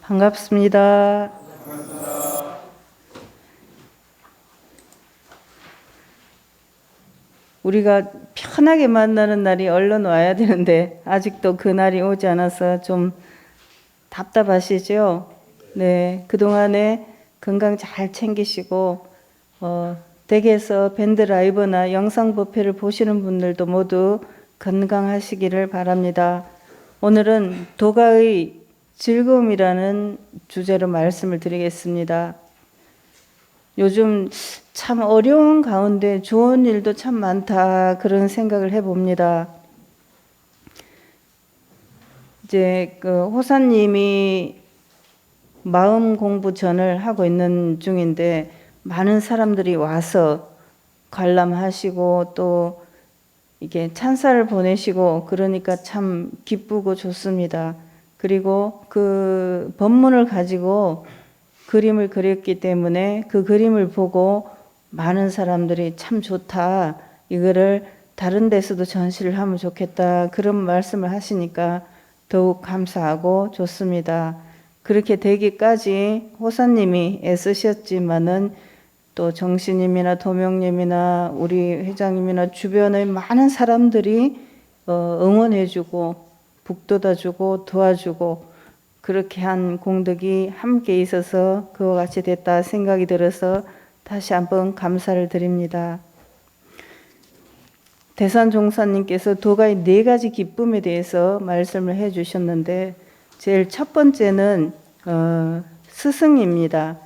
반갑습니다. 우리가 편하게 만나는 날이 얼른 와야 되는데 아직도 그 날이 오지 않아서 좀 답답하시죠? 네, 그동안에 건강 잘 챙기시고 댁에서 밴드 라이브나 영상 법회를 보시는 분들도 모두 건강하시기를 바랍니다. 오늘은 도가의 즐거움이라는 주제로 말씀을 드리겠습니다. 요즘 참 어려운 가운데 좋은 일도 참 많다, 그런 생각을 해봅니다. 이제 그 호사님이 마음 공부 전을 하고 있는 중인데 많은 사람들이 와서 관람하시고 또 이게 찬사를 보내시고 그러니까 참 기쁘고 좋습니다. 그리고 그 법문을 가지고 그림을 그렸기 때문에 그 그림을 보고 많은 사람들이 참 좋다, 이거를 다른 데서도 전시를 하면 좋겠다, 그런 말씀을 하시니까 더욱 감사하고 좋습니다. 그렇게 되기까지 호사님이 애쓰셨지만은 또 정신님이나 도명님이나 우리 회장님이나 주변의 많은 사람들이 응원해주고 북돋아주고 도와주고 그렇게 한 공덕이 함께 있어서 그와 같이 됐다 생각이 들어서 다시 한번 감사를 드립니다. 대산종사님께서 도가의 4가지 기쁨에 대해서 말씀을 해주셨는데 제일 첫 번째는 스승입니다.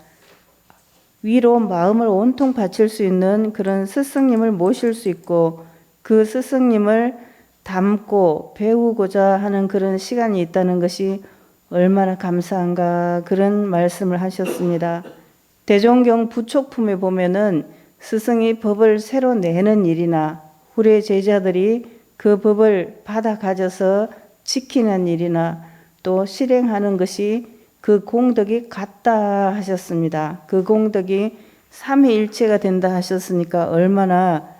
위로 마음을 온통 바칠 수 있는 그런 스승님을 모실 수 있고 그 스승님을 닮고 배우고자 하는 그런 시간이 있다는 것이 얼마나 감사한가, 그런 말씀을 하셨습니다. 대종경 부촉품에 보면은 스승이 법을 새로 내는 일이나 후래 제자들이 그 법을 받아 가져서 지키는 일이나 또 실행하는 것이 그 공덕이 같다 하셨습니다. 그 공덕이 삼위일체가 된다 하셨으니까 얼마나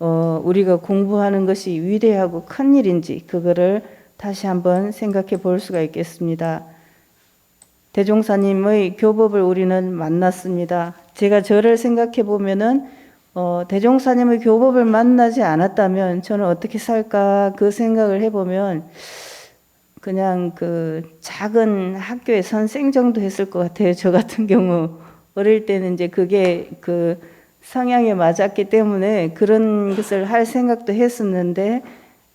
우리가 공부하는 것이 위대하고 큰 일인지 그거를 다시 한번 생각해 볼 수가 있겠습니다. 대종사님의 교법을 우리는 만났습니다. 제가 저를 생각해 보면은 대종사님의 교법을 만나지 않았다면 저는 어떻게 살까, 그 생각을 해보면 그냥 그 작은 학교의 선생 정도 했을 것 같아요. 저 같은 경우 어릴 때는 이제 그게 그 성향에 맞았기 때문에 그런 것을 할 생각도 했었는데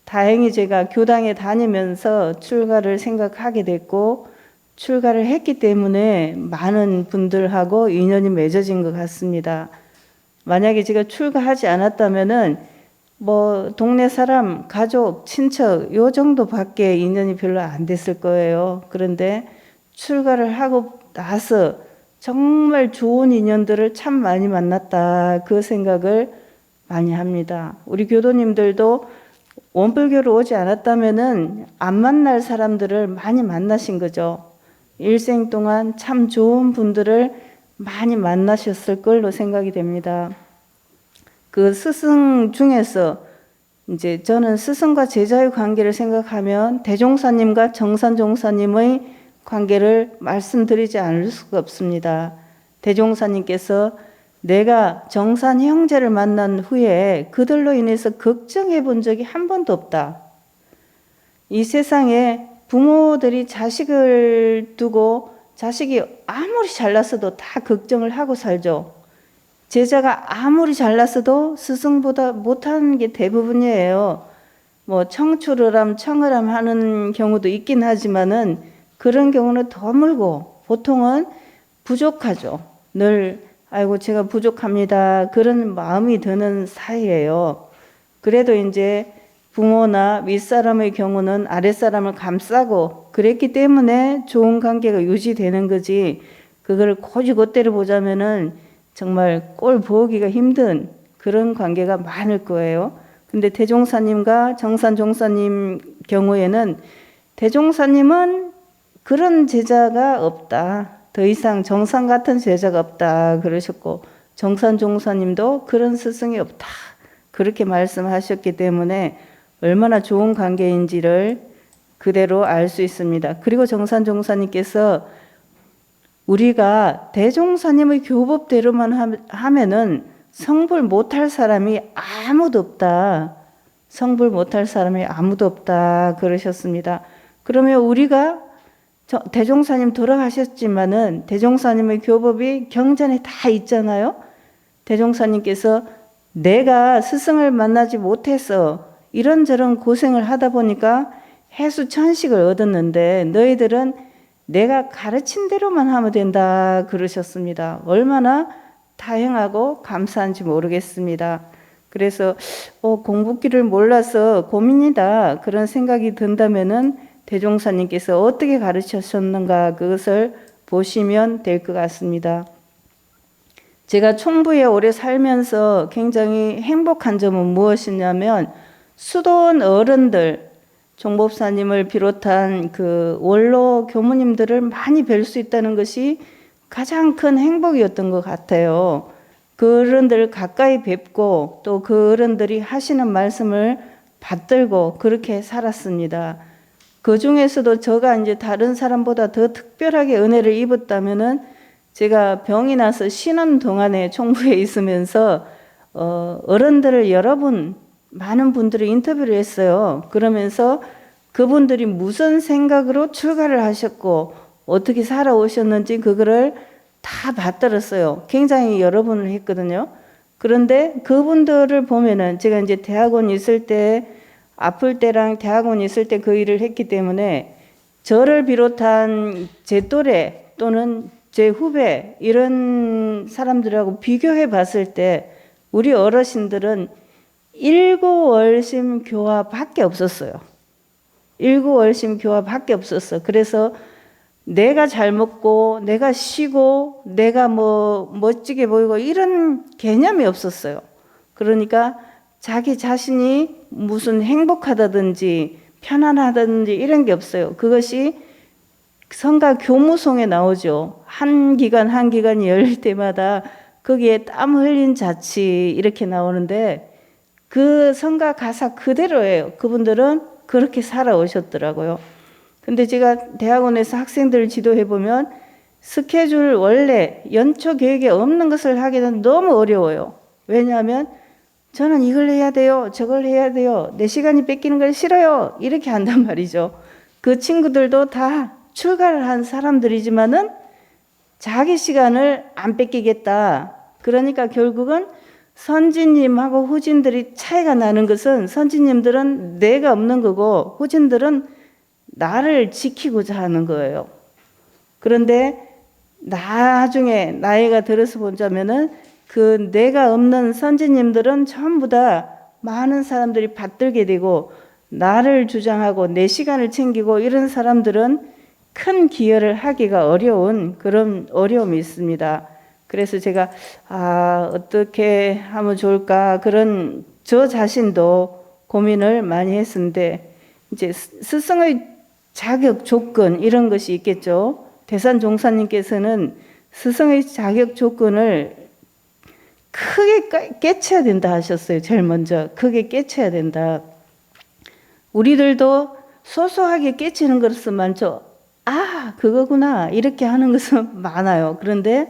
다행히 제가 교당에 다니면서 출가를 생각하게 됐고 출가를 했기 때문에 많은 분들하고 인연이 맺어진 것 같습니다. 만약에 제가 출가하지 않았다면은 뭐 동네 사람, 가족, 친척 요 정도밖에 인연이 별로 안 됐을 거예요. 그런데 출가를 하고 나서 정말 좋은 인연들을 참 많이 만났다, 그 생각을 많이 합니다. 우리 교도님들도 원불교로 오지 않았다면은 안 만날 사람들을 많이 만나신 거죠. 일생 동안 참 좋은 분들을 많이 만나셨을 걸로 생각이 됩니다. 그 스승 중에서 이제 저는 스승과 제자의 관계를 생각하면 대종사님과 정산종사님의 관계를 말씀드리지 않을 수가 없습니다. 대종사님께서 내가 정산 형제를 만난 후에 그들로 인해서 걱정해 본 적이 한 번도 없다. 이 세상에 부모들이 자식을 두고 자식이 아무리 잘났어도 다 걱정을 하고 살죠. 제자가 아무리 잘났어도 스승보다 못하는 게 대부분이에요. 뭐 청출어람, 청어람 하는 경우도 있긴 하지만은 그런 경우는 드물고 보통은 부족하죠. 늘 아이고 제가 부족합니다, 그런 마음이 드는 사이예요. 그래도 이제 부모나 윗사람의 경우는 아랫사람을 감싸고 그랬기 때문에 좋은 관계가 유지되는 거지, 그걸 고지고대로 보자면은 정말 꼴 보기가 힘든 그런 관계가 많을 거예요. 근데 대종사님과 정산종사님 경우에는 대종사님은 그런 제자가 없다, 더 이상 정산 같은 제자가 없다 그러셨고 정산종사님도 그런 스승이 없다 그렇게 말씀하셨기 때문에 얼마나 좋은 관계인지를 그대로 알 수 있습니다. 그리고 정산종사님께서 우리가 대종사님의 교법대로만 하면은 성불 못할 사람이 아무도 없다. 성불 못할 사람이 아무도 없다. 그러셨습니다. 그러면 우리가 대종사님 돌아가셨지만은 대종사님의 교법이 경전에 다 있잖아요. 대종사님께서 내가 스승을 만나지 못해서 이런저런 고생을 하다 보니까 해수 천식을 얻었는데 너희들은 내가 가르친 대로만 하면 된다 그러셨습니다. 얼마나 다행하고 감사한지 모르겠습니다. 그래서 공부길을 몰라서 고민이다 그런 생각이 든다면은 대종사님께서 어떻게 가르치셨는가 그것을 보시면 될 것 같습니다. 제가 총부에 오래 살면서 굉장히 행복한 점은 무엇이냐면 수도원 어른들, 종법사님을 비롯한 그 원로 교무님들을 많이 뵐 수 있다는 것이 가장 큰 행복이었던 것 같아요. 그 어른들 가까이 뵙고 또 그 어른들이 하시는 말씀을 받들고 그렇게 살았습니다. 그 중에서도 제가 이제 다른 사람보다 더 특별하게 은혜를 입었다면은 제가 병이 나서 쉬는 동안에 총부에 있으면서 어른들을 많은 분들이 인터뷰를 했어요. 그러면서 그분들이 무슨 생각으로 출가를 하셨고 어떻게 살아오셨는지 그거를 다 받들었어요. 굉장히 여러 번을 했거든요. 그런데 그분들을 보면은 제가 이제 대학원 있을 때 아플 때랑 대학원 있을 때 그 일을 했기 때문에 저를 비롯한 제 또래 또는 제 후배 이런 사람들하고 비교해 봤을 때 우리 어르신들은 일구월심 교화밖에 없었어요. 일구월심 교화밖에 없었어. 그래서 내가 잘 먹고 내가 쉬고 내가 뭐 멋지게 보이고 이런 개념이 없었어요. 그러니까 자기 자신이 무슨 행복하다든지 편안하다든지 이런 게 없어요. 그것이 성가 교무송에 나오죠. 한 기간 한 기간이 열릴 때마다 거기에 땀 흘린 자취 이렇게 나오는데 그 성가 가사 그대로예요. 그분들은 그렇게 살아오셨더라고요. 근데 제가 대학원에서 학생들을 지도해 보면 스케줄 원래 연초 계획에 없는 것을 하기는 너무 어려워요. 왜냐하면 저는 이걸 해야 돼요. 저걸 해야 돼요. 내 시간이 뺏기는 걸 싫어요. 이렇게 한단 말이죠. 그 친구들도 다 출가를 한 사람들이지만은 자기 시간을 안 뺏기겠다. 그러니까 결국은 선진님하고 후진들이 차이가 나는 것은 선진님들은 내가 없는 거고 후진들은 나를 지키고자 하는 거예요. 그런데 나중에 나이가 들어서 보자면은 그 내가 없는 선진님들은 전부 다 많은 사람들이 받들게 되고 나를 주장하고 내 시간을 챙기고 이런 사람들은 큰 기여를 하기가 어려운 그런 어려움이 있습니다. 그래서 제가 어떻게 하면 좋을까 그런 저 자신도 고민을 많이 했는데 이제 스승의 자격 조건 이런 것이 있겠죠. 대산 종사님께서는 스승의 자격 조건을 크게 깨쳐야 된다 하셨어요. 제일 먼저 크게 깨쳐야 된다. 우리들도 소소하게 깨치는 것은 많죠. 그거구나 이렇게 하는 것은 많아요. 그런데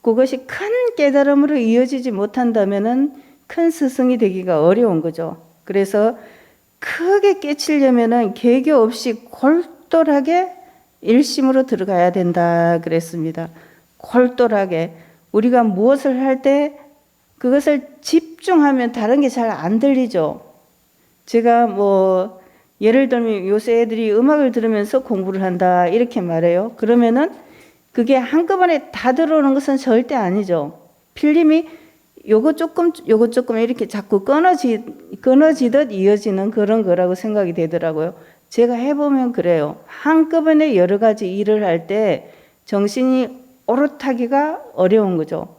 그것이 큰 깨달음으로 이어지지 못한다면은 큰 스승이 되기가 어려운 거죠. 그래서 크게 깨치려면은 개교 없이 골똘하게 일심으로 들어가야 된다 그랬습니다. 골똘하게 우리가 무엇을 할 때 그것을 집중하면 다른 게 잘 안 들리죠. 제가 뭐 예를 들면 요새 애들이 음악을 들으면서 공부를 한다 이렇게 말해요. 그러면은 그게 한꺼번에 다 들어오는 것은 절대 아니죠. 필름이 요거 조금 이렇게 자꾸 끊어지듯 이어지는 그런 거라고 생각이 되더라고요. 제가 해보면 그래요. 한꺼번에 여러 가지 일을 할 때 정신이 오롯하기가 어려운 거죠.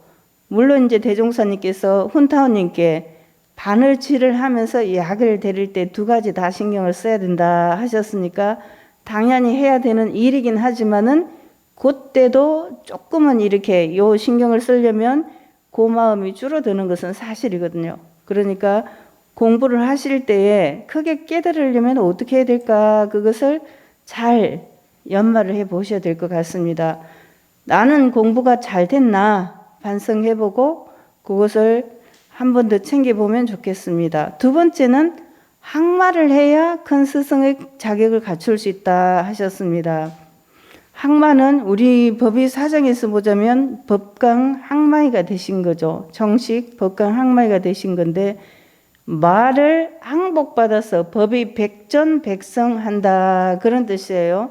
물론 이제 대종사님께서 훈타오님께 바늘질을 하면서 약을 데릴 때 두 가지 다 신경을 써야 된다 하셨으니까 당연히 해야 되는 일이긴 하지만은 그때도 조금은 이렇게 요 신경을 쓰려면 그 마음이 줄어드는 것은 사실이거든요. 그러니까 공부를 하실 때에 크게 깨달으려면 어떻게 해야 될까 그것을 잘 연마를 해 보셔야 될 것 같습니다. 나는 공부가 잘 됐나 반성해보고 그것을 한 번 더 챙겨보면 좋겠습니다. 두 번째는 항마를 해야 큰 스승의 자격을 갖출 수 있다 하셨습니다. 항마는 우리 법의 사정에서 보자면 법강 항마이가 되신 거죠. 정식 법강 항마이가 되신 건데 말을 항복받아서 법의 백전백성한다 그런 뜻이에요.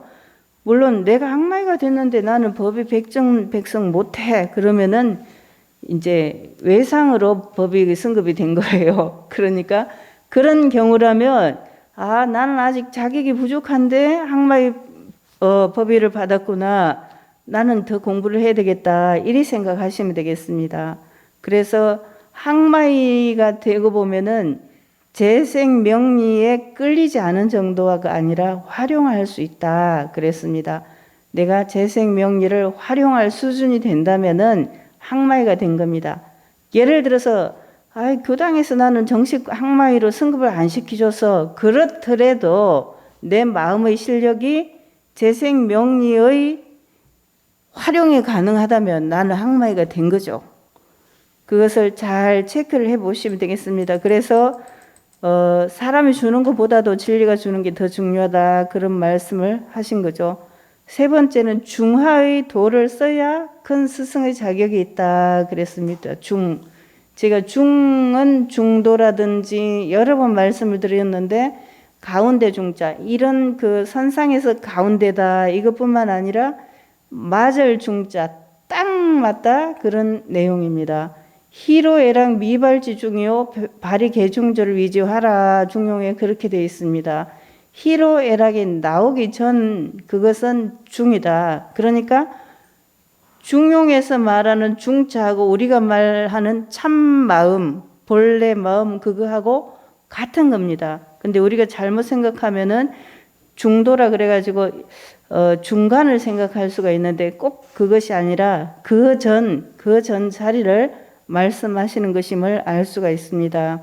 물론 내가 항마이가 됐는데 나는 법의 백전백성 못해 그러면은 이제 외상으로 법이 승급이 된 거예요. 그러니까 그런 경우라면 나는 아직 자격이 부족한데 항마의 법위를 받았구나. 나는 더 공부를 해야 되겠다. 이리 생각하시면 되겠습니다. 그래서 항마이가 되고 보면은 재생명리에 끌리지 않은 정도가 아니라 활용할 수 있다. 그랬습니다. 내가 재생명리를 활용할 수준이 된다면은 항마이가 된 겁니다. 예를 들어서 교당에서 나는 정식 항마이로 승급을 안 시켜줘서 그렇더라도 내 마음의 실력이 재생명리의 활용이 가능하다면 나는 항마이가 된 거죠. 그것을 잘 체크를 해보시면 되겠습니다. 그래서 사람이 주는 것보다도 진리가 주는 게 더 중요하다 그런 말씀을 하신 거죠. 세 번째는 중하의 도를 써야 큰 스승의 자격이 있다 그랬습니다. 제가 중은 중도라든지 여러 번 말씀을 드렸는데 가운데 중자 이런 그 선상에서 가운데다 이것뿐만 아니라 맞을 중자 딱 맞다 그런 내용입니다. 희로애락 미발지 중요 발이 개중절을 위지하라 중용에 그렇게 되어 있습니다. 희로애락이 나오기 전 그것은 중이다. 그러니까 중용에서 말하는 중자하고 우리가 말하는 참마음 본래 마음 그거하고 같은 겁니다. 근데 우리가 잘못 생각하면은 중도라 그래가지고 중간을 생각할 수가 있는데 꼭 그것이 아니라 그 전 자리를 말씀하시는 것임을 알 수가 있습니다.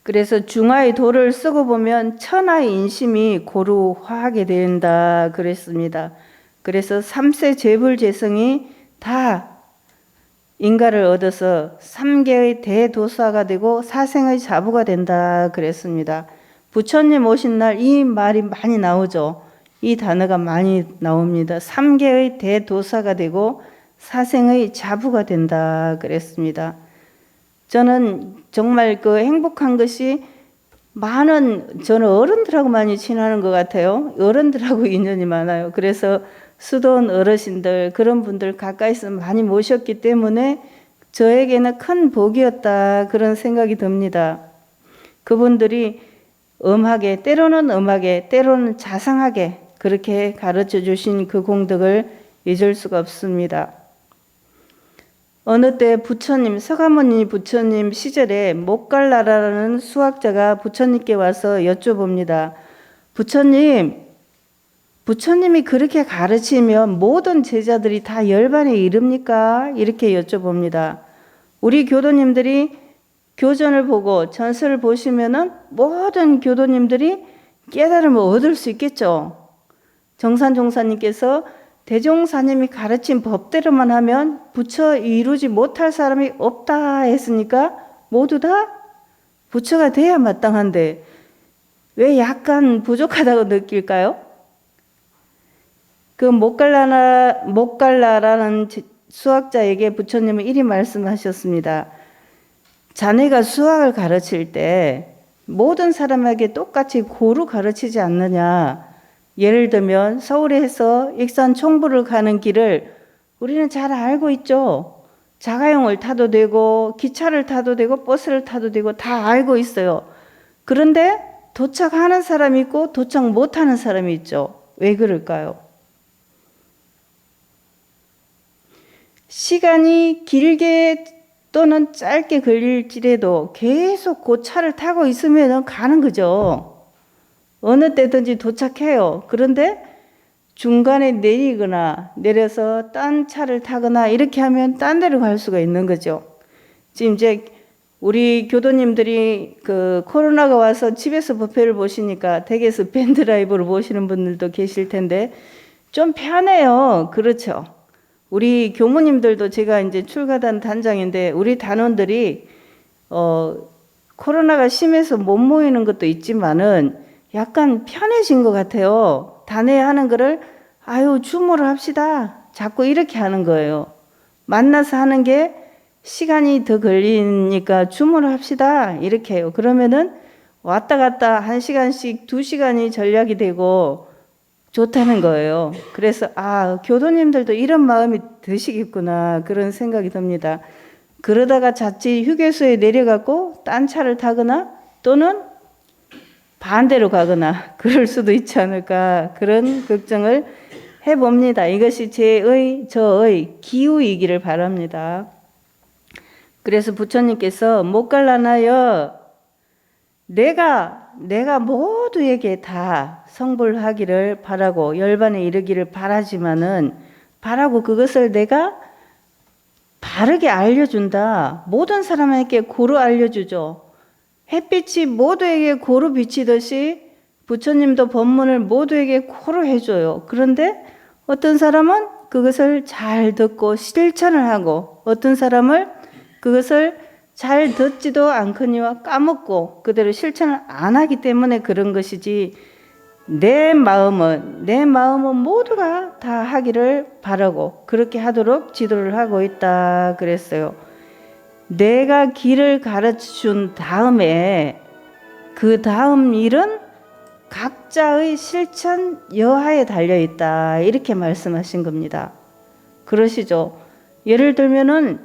그래서 중하의 도를 쓰고 보면 천하의 인심이 고루 화하게 된다 그랬습니다. 그래서 3세 재불재성이 다 인가를 얻어서 3개의 대도사가 되고 사생의 자부가 된다 그랬습니다. 부처님 오신 날 이 말이 많이 나오죠. 이 단어가 많이 나옵니다. 3개의 대도사가 되고 사생의 자부가 된다 그랬습니다. 저는 정말 그 행복한 것이 저는 어른들하고 많이 친하는 것 같아요. 어른들하고 인연이 많아요. 그래서 수도원 어르신들 그런 분들 가까이서 많이 모셨기 때문에 저에게는 큰 복이었다 그런 생각이 듭니다. 그분들이 때로는 때로는 자상하게 그렇게 가르쳐 주신 그 공덕을 잊을 수가 없습니다. 어느 때 서가모니 부처님 시절에 목갈라라는 수학자가 부처님께 와서 여쭤봅니다. 부처님이 그렇게 가르치면 모든 제자들이 다 열반에 이릅니까? 이렇게 여쭤봅니다. 우리 교도님들이 교전을 보고 전설을 보시면은 모든 교도님들이 깨달음을 얻을 수 있겠죠. 정산종사님께서 대종사님이 가르친 법대로만 하면 부처 이루지 못할 사람이 없다 했으니까 모두 다 부처가 돼야 마땅한데 왜 약간 부족하다고 느낄까요? 그 목갈라라는 수학자에게 부처님은 이리 말씀하셨습니다. 자네가 수학을 가르칠 때 모든 사람에게 똑같이 고루 가르치지 않느냐. 예를 들면 서울에서 익산 총부를 가는 길을 우리는 잘 알고 있죠. 자가용을 타도 되고 기차를 타도 되고 버스를 타도 되고 다 알고 있어요. 그런데 도착하는 사람이 있고 도착 못하는 사람이 있죠. 왜 그럴까요? 시간이 길게 또는 짧게 걸릴지라도 계속 그 차를 타고 있으면 가는 거죠. 어느 때든지 도착해요. 그런데 중간에 내려서 딴 차를 타거나 이렇게 하면 딴 데로 갈 수가 있는 거죠. 지금 이제 우리 교도님들이 그 코로나가 와서 집에서 법회를 보시니까 댁에서 밴드 라이브를 보시는 분들도 계실 텐데 좀 편해요. 그렇죠. 우리 교무님들도 제가 이제 출가단 단장인데 우리 단원들이 코로나가 심해서 못 모이는 것도 있지만은 약간 편해진 것 같아요. 단회 하는 거를 아유 줌으로 합시다. 자꾸 이렇게 하는 거예요. 만나서 하는 게 시간이 더 걸리니까 줌으로 합시다. 이렇게 해요. 그러면은 왔다 갔다 1시간씩 2시간이 전략이 되고 좋다는 거예요. 그래서 교도님들도 이런 마음이 드시겠구나 그런 생각이 듭니다. 그러다가 자칫 휴게소에 내려가고 딴 차를 타거나 또는 반대로 가거나 그럴 수도 있지 않을까 그런 걱정을 해봅니다. 이것이 저의 기우이기를 바랍니다. 그래서 부처님께서 못 갈라나여 내가 모두에게 다 성불하기를 바라고 열반에 이르기를 바라지만은 바라고 그것을 내가 바르게 알려준다. 모든 사람에게 고루 알려주죠. 햇빛이 모두에게 고루 비치듯이 부처님도 법문을 모두에게 고루 해줘요. 그런데 어떤 사람은 그것을 잘 듣고 실천을 하고 어떤 사람을 그것을 잘 듣지도 않거니와 까먹고 그대로 실천을 안 하기 때문에 그런 것이지 내 마음은 모두가 다 하기를 바라고 그렇게 하도록 지도를 하고 있다 그랬어요. 내가 길을 가르쳐준 다음에 그 다음 일은 각자의 실천 여하에 달려있다 이렇게 말씀하신 겁니다. 그러시죠. 예를 들면은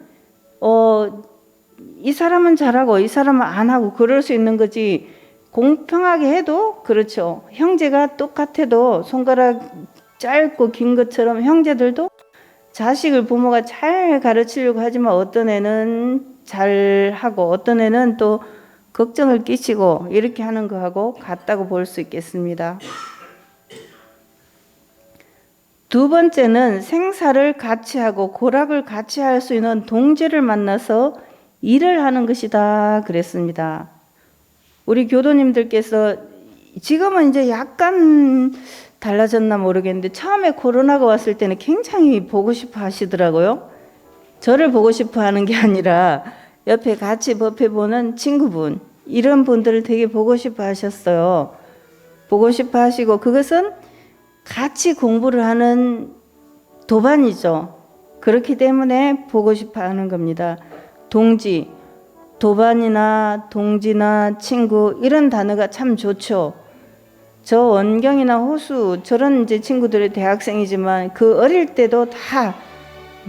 이 사람은 잘하고 이 사람은 안 하고 그럴 수 있는 거지 공평하게 해도 그렇죠. 형제가 똑같아도 손가락 짧고 긴 것처럼 형제들도 자식을 부모가 잘 가르치려고 하지만 어떤 애는 잘하고 어떤 애는 또 걱정을 끼치고 이렇게 하는 거하고 같다고 볼 수 있겠습니다. 두 번째는 생사를 같이 하고 고락을 같이 할 수 있는 동지를 만나서 일을 하는 것이다 그랬습니다. 우리 교도님들께서 지금은 이제 약간 달라졌나 모르겠는데 처음에 코로나가 왔을 때는 굉장히 보고 싶어 하시더라고요. 저를 보고 싶어 하는 게 아니라 옆에 같이 법회 보는 친구분 이런 분들을 되게 보고 싶어 하셨어요. 보고 싶어 하시고 그것은 같이 공부를 하는 도반이죠. 그렇기 때문에 보고 싶어 하는 겁니다. 동지, 도반이나 동지나 친구 이런 단어가 참 좋죠. 저 원경이나 호수 저런 이제 친구들이 대학생이지만 그 어릴 때도 다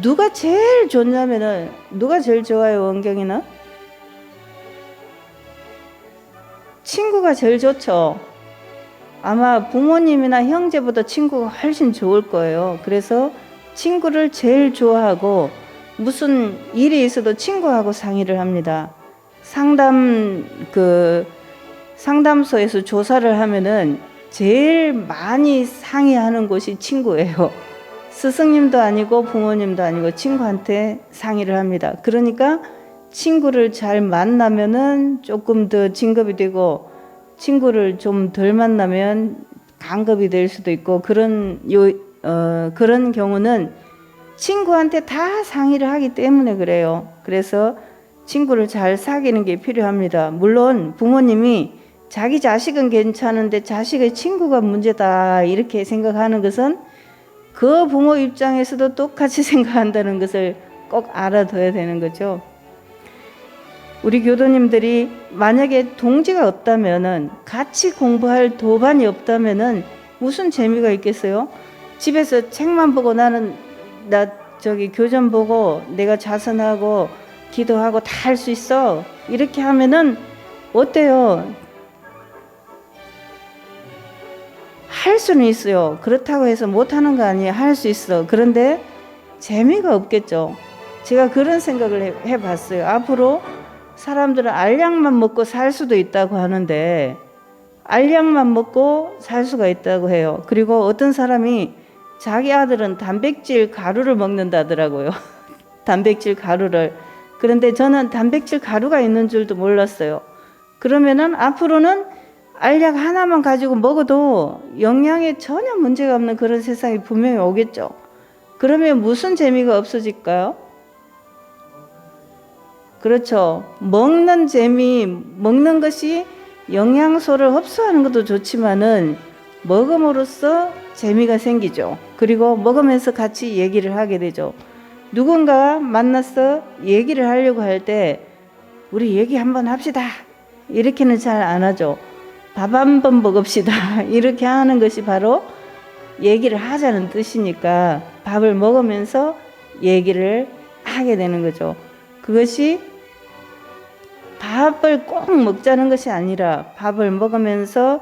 누가 제일 좋냐면은 누가 제일 좋아요 원경이나? 친구가 제일 좋죠. 아마 부모님이나 형제보다 친구가 훨씬 좋을 거예요. 그래서 친구를 제일 좋아하고 무슨 일이 있어도 친구하고 상의를 합니다. 상담소에서 조사를 하면은 제일 많이 상의하는 곳이 친구예요. 스승님도 아니고 부모님도 아니고 친구한테 상의를 합니다. 그러니까 친구를 잘 만나면은 조금 더 진급이 되고 친구를 좀 덜 만나면 간급이 될 수도 있고 그런 경우는 친구한테 다 상의를 하기 때문에 그래요. 그래서 친구를 잘 사귀는 게 필요합니다. 물론 부모님이 자기 자식은 괜찮은데 자식의 친구가 문제다 이렇게 생각하는 것은 그 부모 입장에서도 똑같이 생각한다는 것을 꼭 알아둬야 되는 거죠. 우리 교도님들이 만약에 동지가 없다면은 같이 공부할 도반이 없다면은 무슨 재미가 있겠어요? 집에서 책만 보고 나는 교전 보고 내가 자선하고 기도하고 다 할 수 있어 이렇게 하면은 어때요? 할 수는 있어요. 그렇다고 해서 못하는 거 아니에요. 할 수 있어. 그런데 재미가 없겠죠. 제가 그런 생각을 해봤어요. 앞으로 사람들은 알약만 먹고 살 수도 있다고 하는데 알약만 먹고 살 수가 있다고 해요. 그리고 어떤 사람이 자기 아들은 단백질 가루를 먹는다더라고요. 단백질 가루를. 그런데 저는 단백질 가루가 있는 줄도 몰랐어요. 그러면은 앞으로는 알약 하나만 가지고 먹어도 영양에 전혀 문제가 없는 그런 세상이 분명히 오겠죠. 그러면 무슨 재미가 없어질까요? 그렇죠. 먹는 재미, 먹는 것이 영양소를 흡수하는 것도 좋지만은 먹음으로써 재미가 생기죠. 그리고 먹으면서 같이 얘기를 하게 되죠. 누군가 만나서 얘기를 하려고 할 때 우리 얘기 한번 합시다. 이렇게는 잘 안 하죠. 밥 한번 먹읍시다. 이렇게 하는 것이 바로 얘기를 하자는 뜻이니까 밥을 먹으면서 얘기를 하게 되는 거죠. 그것이 밥을 꼭 먹자는 것이 아니라 밥을 먹으면서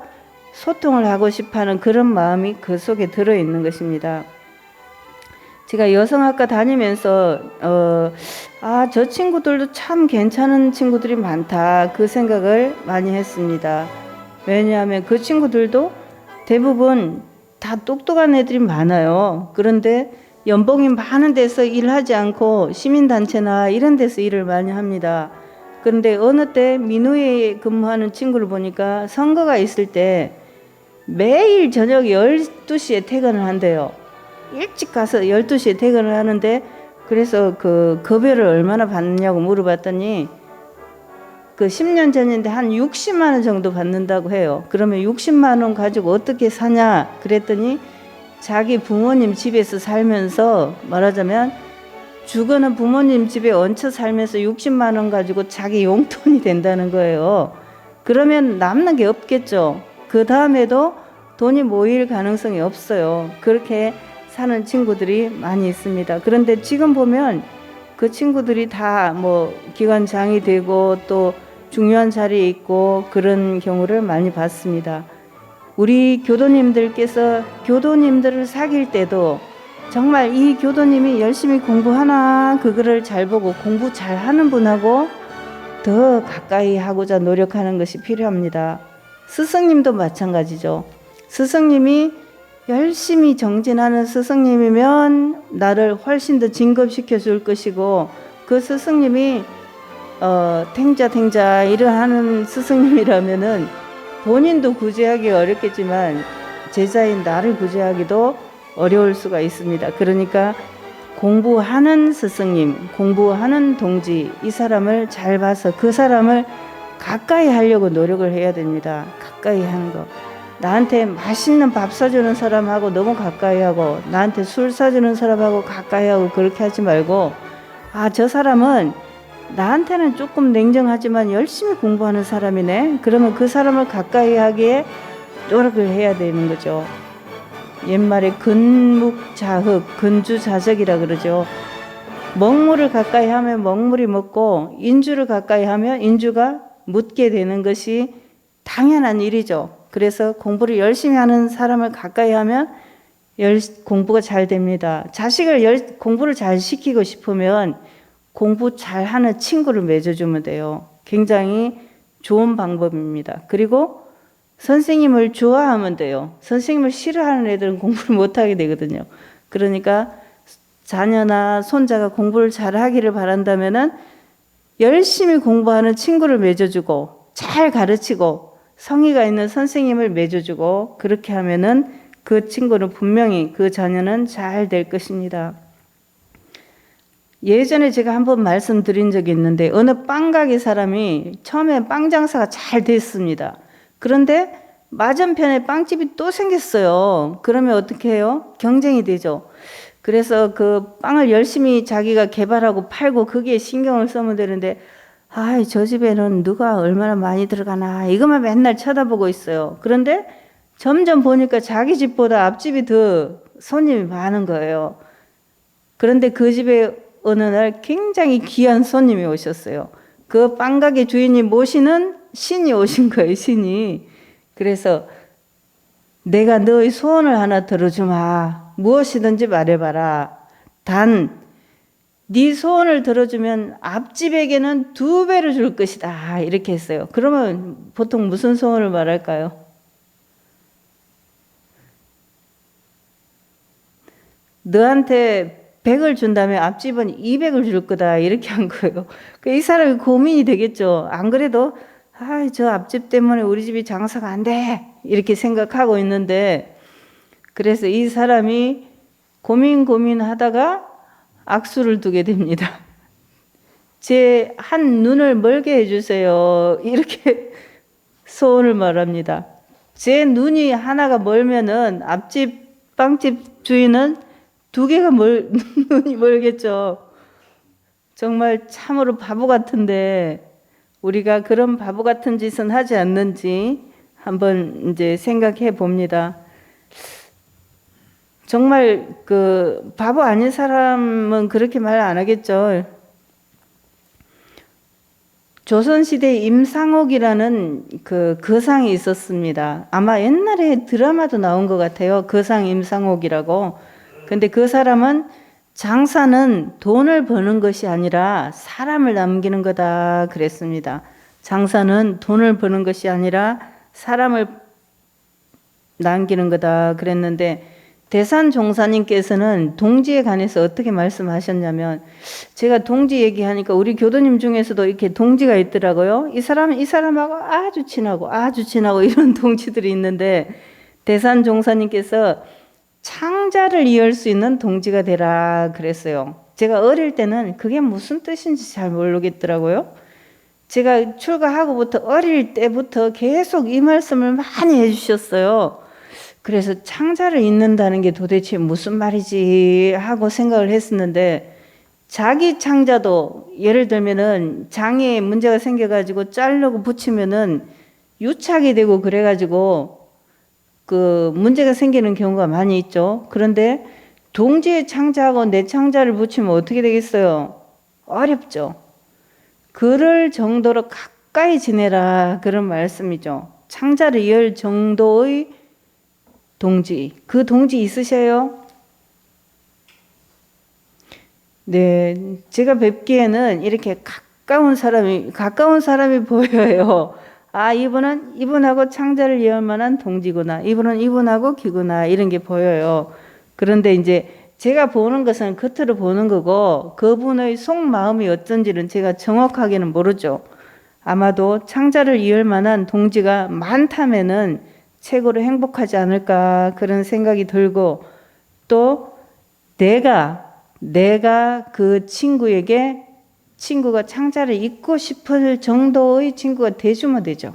소통을 하고 싶어하는 그런 마음이 그 속에 들어있는 것입니다. 제가 여성학과 다니면서 저 친구들도 참 괜찮은 친구들이 많다 그 생각을 많이 했습니다. 왜냐하면 그 친구들도 대부분 다 똑똑한 애들이 많아요. 그런데 연봉이 많은 데서 일하지 않고 시민단체나 이런 데서 일을 많이 합니다. 그런데 어느 때 민우에 근무하는 친구를 보니까 선거가 있을 때 매일 저녁 12시에 퇴근을 한대요. 일찍 가서 12시에 퇴근을 하는데, 그래서 그 급여를 얼마나 받느냐고 물어봤더니 그 10년 전인데 한 60만 원 정도 받는다고 해요. 그러면 60만 원 가지고 어떻게 사냐 그랬더니 자기 부모님 집에서 살면서, 말하자면 죽어는 부모님 집에 얹혀 살면서 60만 원 가지고 자기 용돈이 된다는 거예요. 그러면 남는 게 없겠죠. 그 다음에도 돈이 모일 가능성이 없어요. 그렇게 사는 친구들이 많이 있습니다. 그런데 지금 보면 그 친구들이 다 뭐 기관장이 되고 또 중요한 자리에 있고 그런 경우를 많이 봤습니다. 우리 교도님들께서 교도님들을 사귈 때도 정말 이 교도님이 열심히 공부하나 그거를 잘 보고 공부 잘하는 분하고 더 가까이 하고자 노력하는 것이 필요합니다. 스승님도 마찬가지죠. 스승님이 열심히 정진하는 스승님이면 나를 훨씬 더 진급시켜 줄 것이고, 그 스승님이 탱자 이러하는 스승님이라면은 본인도 구제하기 어렵겠지만 제자인 나를 구제하기도 어려울 수가 있습니다. 그러니까 공부하는 스승님, 공부하는 동지, 이 사람을 잘 봐서 그 사람을 가까이 하려고 노력을 해야 됩니다. 가까이 하는 거. 나한테 맛있는 밥 사주는 사람하고 너무 가까이 하고, 나한테 술 사주는 사람하고 가까이 하고 그렇게 하지 말고, 저 사람은 나한테는 조금 냉정하지만 열심히 공부하는 사람이네. 그러면 그 사람을 가까이 하기에 노력을 해야 되는 거죠. 옛말에 근묵자흑, 근주자적이라 그러죠. 먹물을 가까이 하면 먹물이 먹고 인주를 가까이 하면 인주가 묻게 되는 것이 당연한 일이죠. 그래서 공부를 열심히 하는 사람을 가까이 하면 공부가 잘 됩니다. 자식을 공부를 잘 시키고 싶으면 공부 잘하는 친구를 맺어주면 돼요. 굉장히 좋은 방법입니다. 그리고 선생님을 좋아하면 돼요. 선생님을 싫어하는 애들은 공부를 못하게 되거든요. 그러니까 자녀나 손자가 공부를 잘하기를 바란다면은 열심히 공부하는 친구를 맺어주고 잘 가르치고 성의가 있는 선생님을 맺어주고, 그렇게 하면은 그 친구는 분명히, 그 자녀는 잘 될 것입니다. 예전에 제가 한번 말씀드린 적이 있는데, 어느 빵가게 사람이 처음에 빵 장사가 잘 됐습니다. 그런데 맞은편에 빵집이 또 생겼어요. 그러면 어떻게 해요? 경쟁이 되죠. 그래서 그 빵을 열심히 자기가 개발하고 팔고 거기에 신경을 쓰면 되는데, 저 집에는 누가 얼마나 많이 들어가나 이것만 맨날 쳐다보고 있어요. 그런데 점점 보니까 자기 집보다 앞집이 더 손님이 많은 거예요. 그런데 그 집에 어느 날 굉장히 귀한 손님이 오셨어요. 그 빵가게 주인이 모시는 신이 오신 거예요, 신이. 그래서 내가 너의 소원을 하나 들어주마. 무엇이든지 말해봐라. 단 네 소원을 들어주면 앞집에게는 2배를 줄 것이다. 이렇게 했어요. 그러면 보통 무슨 소원을 말할까요? 너한테 100을 준다면 앞집은 200을 줄 거다. 이렇게 한 거예요. 이 사람이 고민이 되겠죠. 안 그래도 아, 저 앞집 때문에 우리 집이 장사가 안 돼. 이렇게 생각하고 있는데, 그래서 이 사람이 고민하다가 악수를 두게 됩니다. 제 한 눈을 멀게 해주세요. 이렇게 소원을 말합니다. 제 눈이 하나가 멀면은 앞집 빵집 주인은 두 개가 눈이 멀겠죠. 정말 참으로 바보 같은데 우리가 그런 바보 같은 짓은 하지 않는지 한번 이제 생각해 봅니다. 정말 그 바보 아닌 사람은 그렇게 말 안 하겠죠. 조선시대 임상옥이라는 그 거상이 있었습니다. 아마 옛날에 드라마도 나온 것 같아요. 거상 임상옥이라고. 근데 그 사람은 장사는 돈을 버는 것이 아니라 사람을 남기는 거다 그랬습니다. 장사는 돈을 버는 것이 아니라 사람을 남기는 거다 그랬는데 대산종사님께서는 동지에 관해서 어떻게 말씀하셨냐면, 제가 동지 얘기하니까 우리 교도님 중에서도 이렇게 동지가 있더라고요. 이 사람은 이 사람하고 아주 친하고 이런 동지들이 있는데, 대산종사님께서 창자를 이을 수 있는 동지가 되라 그랬어요. 제가 어릴 때는 그게 무슨 뜻인지 잘 모르겠더라고요. 제가 출가하고부터 어릴 때부터 계속 이 말씀을 많이 해주셨어요. 그래서 창자를 잇는다는 게 도대체 무슨 말이지 하고 생각을 했었는데, 자기 창자도 예를 들면은 장에 문제가 생겨가지고 자르고 붙이면은 유착이 되고 그래가지고 그 문제가 생기는 경우가 많이 있죠. 그런데 동지의 창자하고 내 창자를 붙이면 어떻게 되겠어요? 어렵죠. 그럴 정도로 가까이 지내라 그런 말씀이죠. 창자를 열 정도의 동지, 그 동지 있으셔요? 네, 제가 뵙기에는 이렇게 가까운 사람이 보여요. 아, 이분하고 창자를 이을 만한 동지구나. 이분하고 기구나. 이런 게 보여요. 그런데 이제 제가 보는 것은 겉으로 보는 거고, 그분의 속마음이 어쩐지는 제가 정확하게는 모르죠. 아마도 창자를 이을 만한 동지가 많다면은 최고로 행복하지 않을까 그런 생각이 들고, 또 내가 그 친구에게 친구가 창자를 잇고 싶을 정도의 친구가 돼주면 되죠.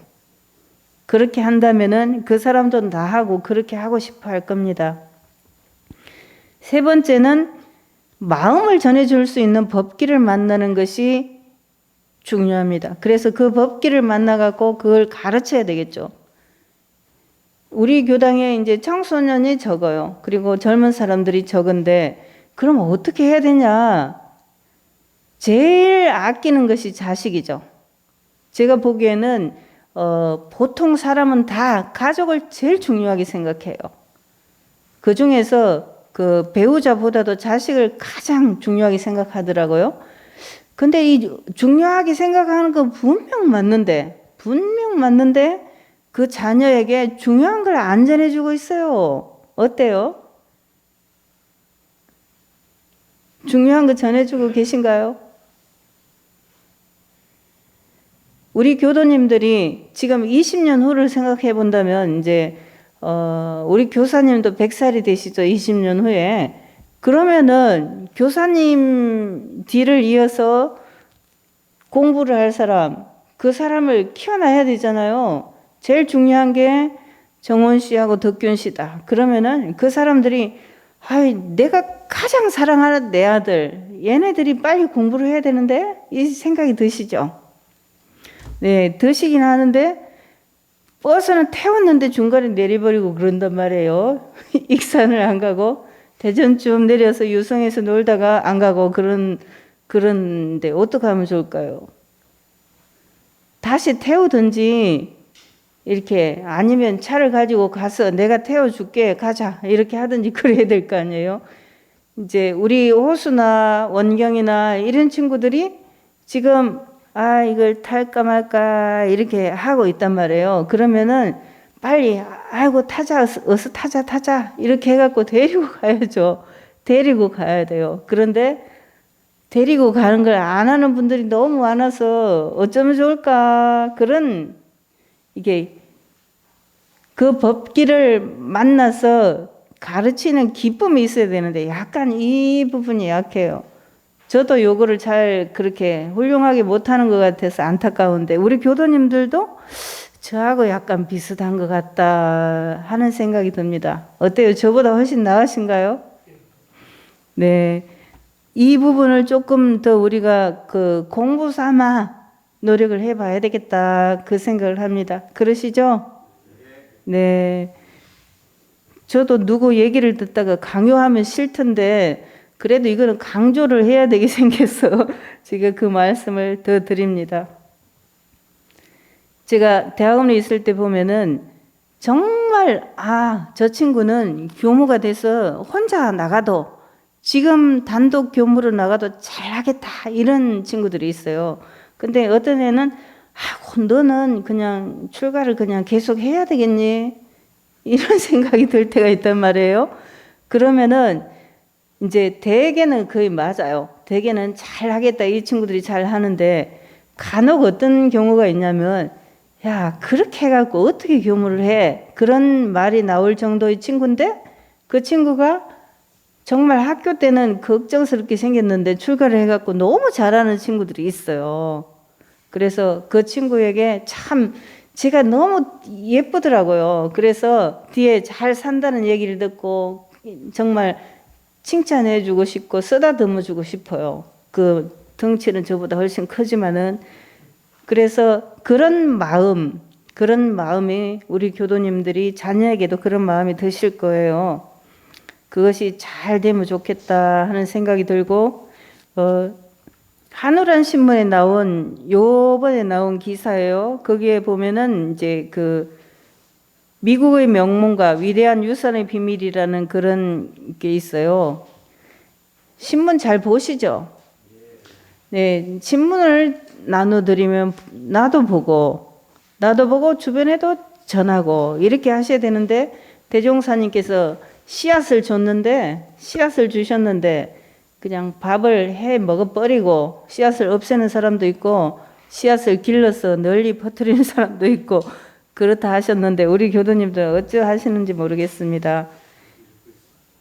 그렇게 한다면은 그 사람도 나하고 그렇게 하고 싶어 할 겁니다. 세 번째는 마음을 전해줄 수 있는 법기를 만나는 것이 중요합니다. 그래서 그 법기를 만나갖고 그걸 가르쳐야 되겠죠. 우리 교당에 이제 청소년이 적어요. 그리고 젊은 사람들이 적은데, 그럼 어떻게 해야 되냐? 제일 아끼는 것이 자식이죠. 제가 보기에는 보통 사람은 다 가족을 제일 중요하게 생각해요. 그 중에서 그 배우자보다도 자식을 가장 중요하게 생각하더라고요. 근데 이 중요하게 생각하는 건 분명 맞는데 그 자녀에게 중요한 걸 안 전해주고 있어요. 어때요? 중요한 거 전해주고 계신가요? 우리 교도님들이 지금 20년 후를 생각해 본다면, 이제 우리 교사님도 100살이 되시죠. 20년 후에. 그러면은 교사님 뒤를 이어서 공부를 할 사람, 그 사람을 키워놔야 되잖아요. 제일 중요한 게 정원 씨하고 덕균 씨다. 그러면은 그 사람들이, 아이, 내가 가장 사랑하는 내 아들, 얘네들이 빨리 공부를 해야 되는데, 이 생각이 드시죠? 네, 드시긴 하는데, 버스는 태웠는데 중간에 내려버리고 그런단 말이에요. 익산을 안 가고, 대전쯤 내려서 유성에서 놀다가 안 가고 그런데 어떻게 하면 좋을까요? 다시 태우든지, 이렇게 아니면 차를 가지고 가서 내가 태워줄게 가자 이렇게 하든지 그래야 될 거 아니에요. 이제 우리 호수나 원경이나 이런 친구들이 지금 이걸 탈까 말까 이렇게 하고 있단 말이에요. 그러면은 빨리 아이고 타자 어서 타자 이렇게 해갖고 데리고 가야죠. 데리고 가야 돼요. 그런데 데리고 가는 걸 안 하는 분들이 너무 많아서 어쩌면 좋을까, 그런, 이게 그 법기를 만나서 가르치는 기쁨이 있어야 되는데 약간 이 부분이 약해요. 저도 요거를 잘 그렇게 훌륭하게 못하는 것 같아서 안타까운데, 우리 교도님들도 저하고 약간 비슷한 것 같다 하는 생각이 듭니다. 어때요? 저보다 훨씬 나으신가요? 네. 이 부분을 조금 더 우리가 그 공부 삼아 노력을 해봐야 되겠다, 그 생각을 합니다. 그러시죠? 네. 저도 누구 얘기를 듣다가 강요하면 싫던데, 그래도 이거는 강조를 해야 되게 생겨서 제가 그 말씀을 더 드립니다. 제가 대학원에 있을 때 보면은 정말, 저 친구는 교무가 돼서 혼자 나가도, 지금 단독 교무로 나가도 잘하겠다, 이런 친구들이 있어요. 근데 어떤 애는, 너는 그냥 출가를 그냥 계속 해야 되겠니? 이런 생각이 들 때가 있단 말이에요. 그러면은 이제 대개는 거의 맞아요. 대개는 잘하겠다, 이 친구들이 잘하는데, 간혹 어떤 경우가 있냐면, 야, 그렇게 해갖고 어떻게 교무를 해? 그런 말이 나올 정도의 친구인데, 그 친구가 정말 학교 때는 걱정스럽게 생겼는데 출가를 해갖고 너무 잘하는 친구들이 있어요. 그래서 그 친구에게 참 제가 너무 예쁘더라고요. 그래서 뒤에 잘 산다는 얘기를 듣고 정말 칭찬해주고 싶고 쓰다듬어주고 싶어요. 그 덩치는 저보다 훨씬 크지만은. 그래서 그런 마음이 우리 교도님들이 자녀에게도 그런 마음이 드실 거예요. 그것이 잘 되면 좋겠다 하는 생각이 들고, 한우란 신문에 요번에 나온 기사예요. 거기에 보면은 이제 그 미국의 명문가 위대한 유산의 비밀이라는 그런 게 있어요. 신문 잘 보시죠? 네, 신문을 나눠드리면 나도 보고 주변에도 전하고 이렇게 하셔야 되는데, 대종사님께서 씨앗을 주셨는데 그냥 밥을 해 먹어버리고 씨앗을 없애는 사람도 있고 씨앗을 길러서 널리 퍼뜨리는 사람도 있고 그렇다 하셨는데, 우리 교도님들 어찌 하시는지 모르겠습니다.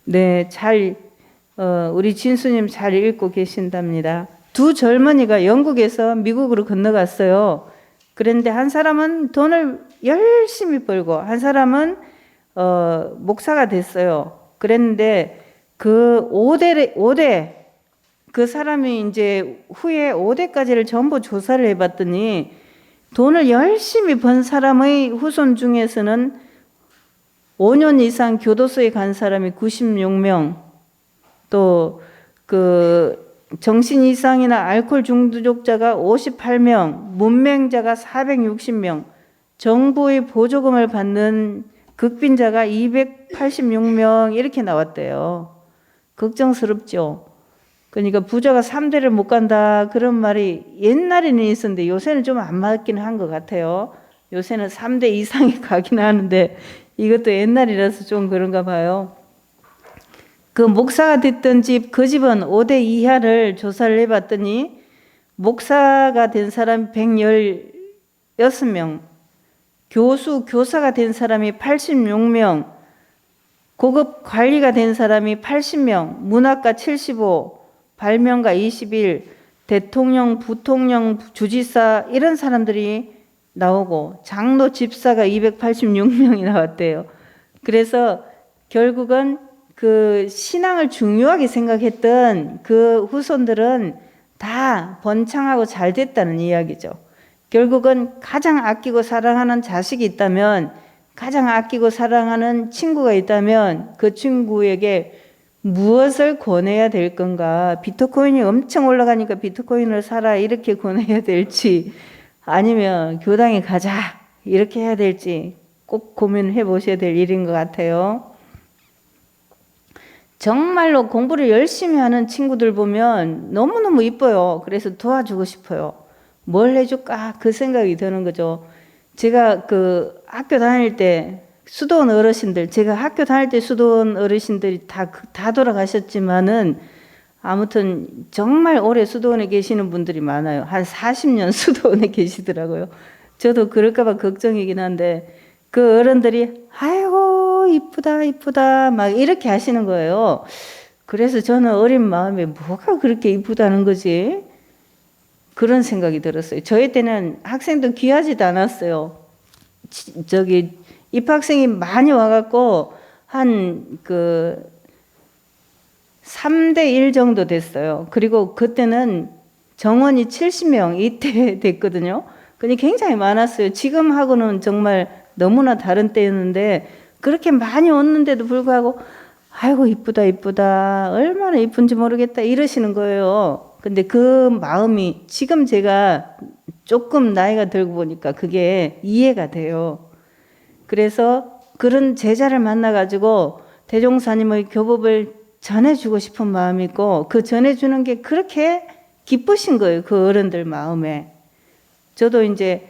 네, 우리 진수님 잘 읽고 계신답니다. 두 젊은이가 영국에서 미국으로 건너갔어요. 그런데 한 사람은 돈을 열심히 벌고 한 사람은 목사가 됐어요. 그랬는데 그 5대 그 사람이 이제 후에 5대까지를 전부 조사를 해봤더니 돈을 열심히 번 사람의 후손 중에서는 5년 이상 교도소에 간 사람이 96명, 또 그 정신 이상이나 알코올 중독자가 58명, 문맹자가 460명, 정부의 보조금을 받는 극빈자가 286명 이렇게 나왔대요. 걱정스럽죠. 그러니까 부자가 3대를 못 간다, 그런 말이 옛날에는 있었는데 요새는 좀 안 맞긴 한 것 같아요. 요새는 3대 이상이 가긴 하는데 이것도 옛날이라서 좀 그런가 봐요. 그 목사가 됐던 그 집은 5대 이하를 조사를 해봤더니 목사가 된 사람 116명, 교사가 된 사람이 86명, 고급 관리가 된 사람이 80명, 문학가 75, 발명가 21, 대통령, 부통령, 주지사 이런 사람들이 나오고 장로, 집사가 286명이 나왔대요. 그래서 결국은 그 신앙을 중요하게 생각했던 그 후손들은 다 번창하고 잘 됐다는 이야기죠. 결국은 가장 아끼고 사랑하는 자식이 있다면, 가장 아끼고 사랑하는 친구가 있다면 그 친구에게 무엇을 권해야 될 건가? 비트코인이 엄청 올라가니까 비트코인을 사라 이렇게 권해야 될지, 아니면 교당에 가자 이렇게 해야 될지 꼭 고민해 보셔야 될 일인 것 같아요. 정말로 공부를 열심히 하는 친구들 보면 너무너무 이뻐요. 그래서 도와주고 싶어요. 뭘 해줄까? 그 생각이 드는 거죠. 제가 그 학교 다닐 때 수도원 어르신들, 제가 학교 다닐 때 수도원 어르신들이 다 돌아가셨지만은 아무튼 정말 오래 수도원에 계시는 분들이 많아요. 한 40년 수도원에 계시더라고요. 저도 그럴까봐 걱정이긴 한데 그 어른들이 아이고 이쁘다 이쁘다 막 이렇게 하시는 거예요. 그래서 저는 어린 마음에 뭐가 그렇게 이쁘다는 거지? 그런 생각이 들었어요. 저희 때는 학생도 귀하지도 않았어요. 저기 입학생이 많이 와갖고 한 그 3대 1 정도 됐어요. 그리고 그때는 정원이 70명 이때 됐거든요. 근데 굉장히 많았어요. 지금하고는 정말 너무나 다른 때였는데 그렇게 많이 왔는데도 불구하고 아이고 이쁘다 이쁘다 얼마나 이쁜지 모르겠다 이러시는 거예요. 근데 그 마음이 지금 제가 조금 나이가 들고 보니까 그게 이해가 돼요. 그래서 그런 제자를 만나가지고 대종사님의 교법을 전해주고 싶은 마음이 있고 그 전해주는 게 그렇게 기쁘신 거예요. 그 어른들 마음에. 저도 이제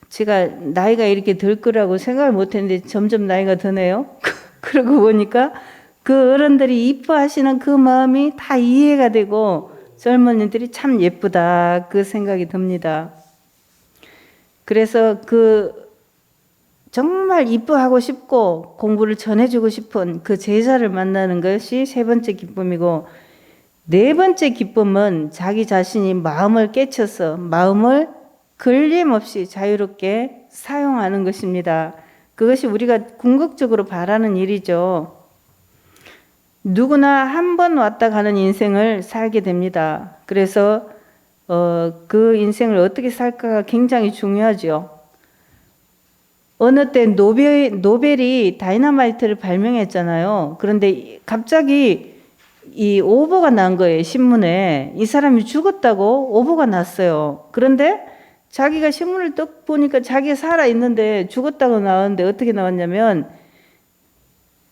제가 나이가 이렇게 들 거라고 생각을 못했는데 점점 나이가 드네요. 그러고 보니까 그 어른들이 이뻐하시는 그 마음이 다 이해가 되고 젊은이들이 참 예쁘다 그 생각이 듭니다. 그래서 그 정말 이뻐하고 싶고 공부를 전해주고 싶은 그 제자를 만나는 것이 세 번째 기쁨이고 네 번째 기쁨은 자기 자신이 마음을 깨쳐서 마음을 걸림없이 자유롭게 사용하는 것입니다. 그것이 우리가 궁극적으로 바라는 일이죠. 누구나 한 번 왔다 가는 인생을 살게 됩니다. 그래서 그 인생을 어떻게 살까가 굉장히 중요하죠. 어느 때 노벨이 다이너마이트를 발명했잖아요. 그런데 갑자기 이 오보가 난 거예요. 신문에. 이 사람이 죽었다고 오보가 났어요. 그런데 자기가 신문을 딱 보니까 자기가 살아있는데 죽었다고 나왔는데 어떻게 나왔냐면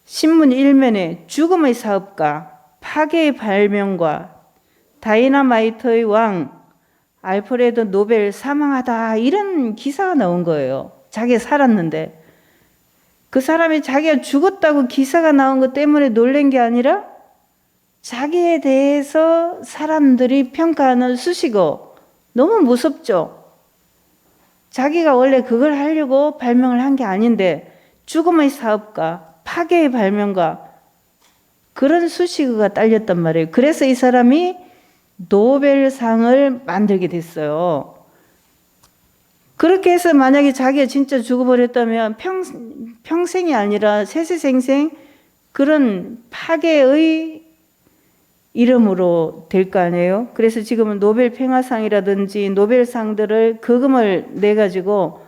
신문 일면에 죽음의 사업가, 파괴의 발명가, 다이너마이트의 왕, 알프레드 노벨 사망하다 이런 기사가 나온 거예요. 자기가 살았는데 그 사람이 자기가 죽었다고 기사가 나온 것 때문에 놀란 게 아니라 자기에 대해서 사람들이 평가하는 수식어 너무 무섭죠. 자기가 원래 그걸 하려고 발명을 한 게 아닌데 죽음의 사업가, 파괴의 발명가 그런 수식어가 딸렸단 말이에요. 그래서 이 사람이 노벨상을 만들게 됐어요. 그렇게 해서 만약에 자기가 진짜 죽어버렸다면 평생이 아니라 세세생생 그런 파괴의 이름으로 될 거 아니에요. 그래서 지금은 노벨 평화상이라든지 노벨상들을 거금을 내가지고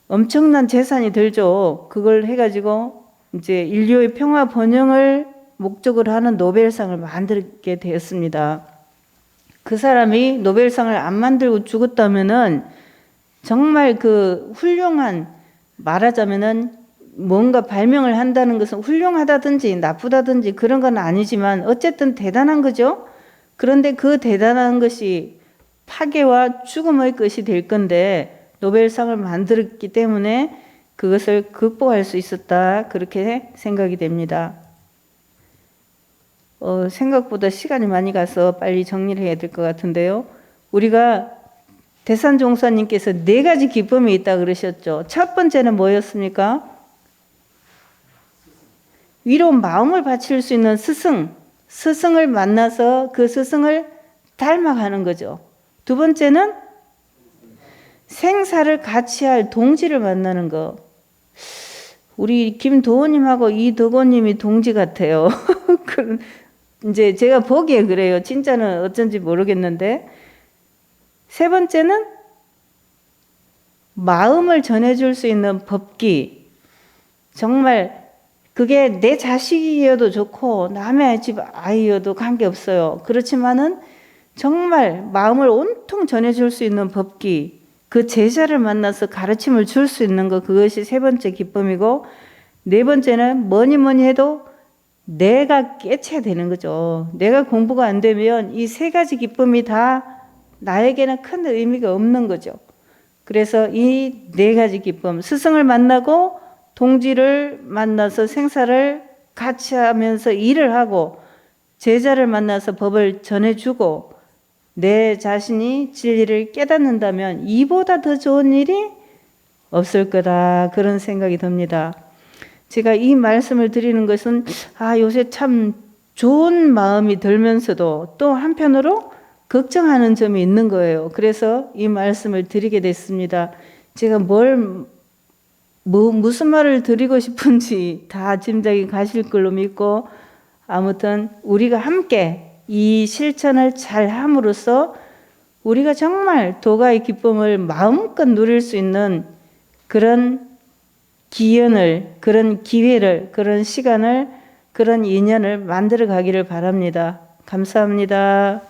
엄청난 재산이 들죠. 그걸 해가지고 이제 인류의 평화 번영을 목적으로 하는 노벨상을 만들게 되었습니다. 그 사람이 노벨상을 안 만들고 죽었다면은 정말 그 훌륭한 말하자면은 뭔가 발명을 한다는 것은 훌륭하다든지 나쁘다든지 그런 건 아니지만 어쨌든 대단한 거죠. 그런데 그 대단한 것이 파괴와 죽음의 것이 될 건데 노벨상을 만들었기 때문에 그것을 극복할 수 있었다 그렇게 생각이 됩니다. 생각보다 시간이 많이 가서 빨리 정리를 해야 될 것 같은데요. 우리가 대산종사님께서 4가지 기쁨이 있다 그러셨죠. 첫 번째는 뭐였습니까? 위로운 마음을 바칠 수 있는 스승을 만나서 그 스승을 닮아가는 거죠. 두 번째는 생사를 같이 할 동지를 만나는 거. 우리 김도호님하고 이덕호님이 동지 같아요. 이제 제가 보기에 그래요. 진짜는 어쩐지 모르겠는데. 세 번째는 마음을 전해줄 수 있는 법기. 정말 그게 내 자식이어도 좋고 남의 집 아이여도 관계없어요. 그렇지만은 정말 마음을 온통 전해줄 수 있는 법기. 그 제자를 만나서 가르침을 줄 수 있는 것, 그것이 세 번째 기쁨이고, 네 번째는 뭐니 해도 내가 깨쳐야 되는 거죠. 내가 공부가 안 되면 이 3가지 기쁨이 다 나에게는 큰 의미가 없는 거죠. 그래서 이 4가지 기쁨, 스승을 만나고 동지를 만나서 생사를 같이 하면서 일을 하고 제자를 만나서 법을 전해주고 내 자신이 진리를 깨닫는다면 이보다 더 좋은 일이 없을 거다, 그런 생각이 듭니다. 제가 이 말씀을 드리는 것은 요새 참 좋은 마음이 들면서도 또 한편으로 걱정하는 점이 있는 거예요. 그래서 이 말씀을 드리게 됐습니다. 제가 무슨 말을 드리고 싶은지 다 짐작이 가실 걸로 믿고, 아무튼 우리가 함께 이 실천을 잘 함으로써 우리가 정말 도가의 기쁨을 마음껏 누릴 수 있는 그런 기연을, 그런 기회를, 그런 시간을, 그런 인연을 만들어 가기를 바랍니다. 감사합니다.